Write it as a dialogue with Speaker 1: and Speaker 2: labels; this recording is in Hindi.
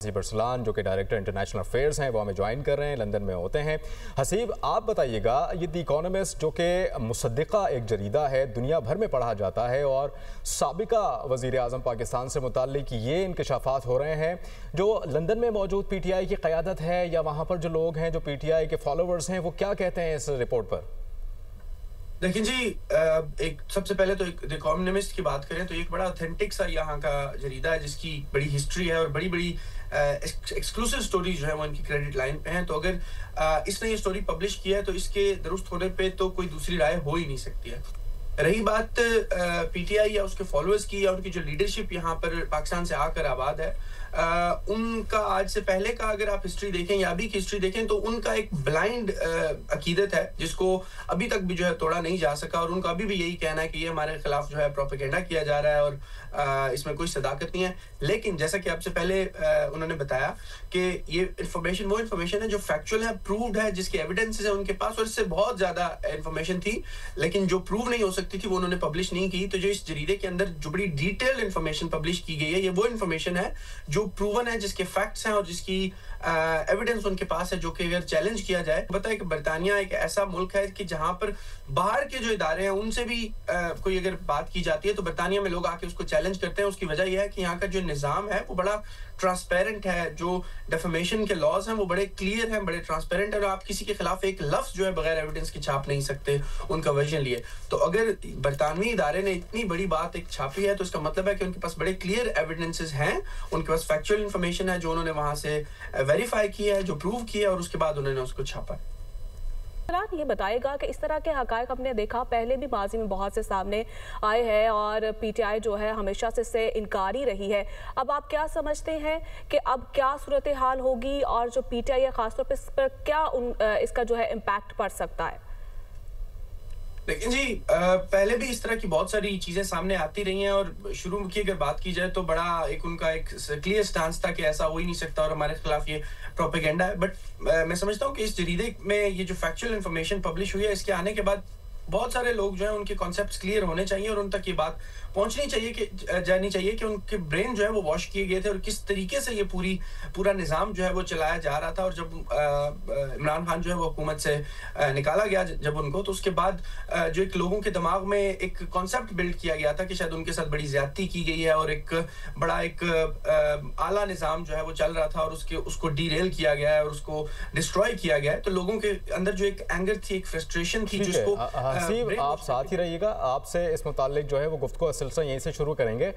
Speaker 1: हसीब अरसलान जो कि डायरेक्टर इंटरनेशनल अफेयर्स हैं वो हमें ज्वाइन कर रहे हैं, लंदन में होते हैं। हसीब, आप बताइएगा, ये द इकोनॉमिस्ट जो कि मुसद्दिका एक जरीदा है, दुनिया भर में पढ़ा जाता है और साबिका वज़ीर आज़म पाकिस्तान से मुताल्लिक ये इंकशाफात हो रहे हैं, जो लंदन में मौजूद PTI की क़यादत है या वहाँ पर जो लोग हैं जो PTI के फॉलोवर्स हैं वो क्या कहते हैं इस रिपोर्ट पर?
Speaker 2: देखिए जी, एक सबसे पहले तो द इकोनॉमिस्ट की बात करें तो एक बड़ा ऑथेंटिक सा यहाँ का जरीदा है जिसकी बड़ी हिस्ट्री है और बड़ी बड़ी एक्सक्लूसिव स्टोरीज जो है वो इनकी क्रेडिट लाइन पे हैं। तो अगर इसने ये स्टोरी पब्लिश किया है तो इसके दुरुस्त होने पे तो कोई दूसरी राय हो ही नहीं सकती है। रही बात PTI या उसके फॉलोअर्स की या उनकी जो लीडरशिप यहाँ पर पाकिस्तान से आकर आबाद है, उनका आज से पहले का अगर आप हिस्ट्री देखें या अभी की हिस्ट्री देखें तो उनका एक ब्लाइंड अकीदत है जिसको अभी तक भी जो है तोड़ा नहीं जा सका, और उनका अभी भी यही कहना है कि ये हमारे खिलाफ जो है प्रोपेगेंडा किया जा रहा है और इसमें कोई सदाकत नहीं है। लेकिन जैसा कि आपसे पहले उन्होंने बताया कि ये इन्फॉर्मेशन वो इन्फॉर्मेशन है जो फैक्चुअल है, प्रूव्ड है, जिसके एविडेंसेस है उनके पास, और इससे बहुत ज्यादा इन्फॉर्मेशन थी लेकिन जो प्रूव नहीं हो सकती थी वो उन्होंने पब्लिश नहीं की। तो जो इस जरीदे के अंदर जो बड़ी डिटेल्ड इन्फॉर्मेशन पब्लिश की गई है, ये वो इन्फॉर्मेशन है जो प्रूवन है, जिसके फैक्ट्स हैं और जिसकी एविडेंस उनके पास है, जो कि अगर चैलेंज किया जाए। पता है कि बरतानिया एक ऐसा मुल्क है कि जहां पर बाहर के जो इदारे हैं उनसे भी कोई अगर बात की जाती है तो बरतानिया में लोग आके उसको चैलेंज करते हैं। उसकी वजह यह है कि यहाँ का जो निज़ाम है वो बड़ा ट्रांसपेरेंट है, जो डेफेमेशन के लॉज हैं वो बड़े क्लियर हैं, बड़े ट्रांसपेरेंट है, और आप किसी के खिलाफ एक लफ्ज जो है बगैर एविडेंस के छाप नहीं सकते उनका वर्जन लिए। तो अगर बरतानवी इदारे ने इतनी बड़ी बात एक छापी है तो इसका मतलब है कि उनके पास बड़े क्लियर एविडेंसेस हैं, उनके पास फैक्चुअल इंफॉर्मेशन है जो उन्होंने वहां से वेरीफाई किया है, जो प्रूव किया है, और उसके बाद उन्होंने उसको छापा है।
Speaker 3: ये बताएगा कि इस तरह के हकायक हमने देखा पहले भी माजी में बहुत से सामने आए हैं और PTI जो है हमेशा से इससे इनकारी रही है। अब आप क्या समझते हैं कि अब क्या सूरत हाल होगी और जो PTI है खासतौर पर इस पर क्या इसका जो है इम्पैक्ट पड़ सकता है?
Speaker 2: लेकिन जी, पहले भी इस तरह की बहुत सारी चीजें सामने आती रही हैं, और शुरू की अगर बात की जाए तो बड़ा एक उनका एक क्लियर स्टांस था कि ऐसा हो ही नहीं सकता और हमारे खिलाफ ये प्रोपेगेंडा है। बट मैं समझता हूँ कि इस जरीदे में ये जो फैक्चुअल इंफॉर्मेशन पब्लिश हुई है, इसके आने के बाद बहुत सारे लोग जो है उनके कॉन्सेप्ट्स क्लियर होने चाहिए और उन तक ये बात पहुंचनी चाहिए कि जानी चाहिए कि उनके ब्रेन जो है वो वॉश किए गए थे और किस तरीके से ये पूरा निज़ाम जो है वो चलाया जा रहा था। और जब इमरान खान जो है वो हुकूमत से निकाला गया जब उनको, तो उसके बाद जो एक लोगों के दिमाग में एक कॉन्सेप्ट बिल्ड किया गया था कि शायद उनके साथ बड़ी ज्यादती की गई है और एक बड़ा एक आला निज़ाम जो है वो चल रहा था और उसको डीरेल किया गया है और उसको डिस्ट्रॉय किया गया है। तो लोगों के अंदर जो एक एंगर थी, एक फ्रस्ट्रेशन थी, जिसको
Speaker 1: हसीब, आप साथ ही रहिएगा, आपसे इस मुताल्लिक जो है वो गुफ्तगू सिलसिला यहीं से शुरू करेंगे।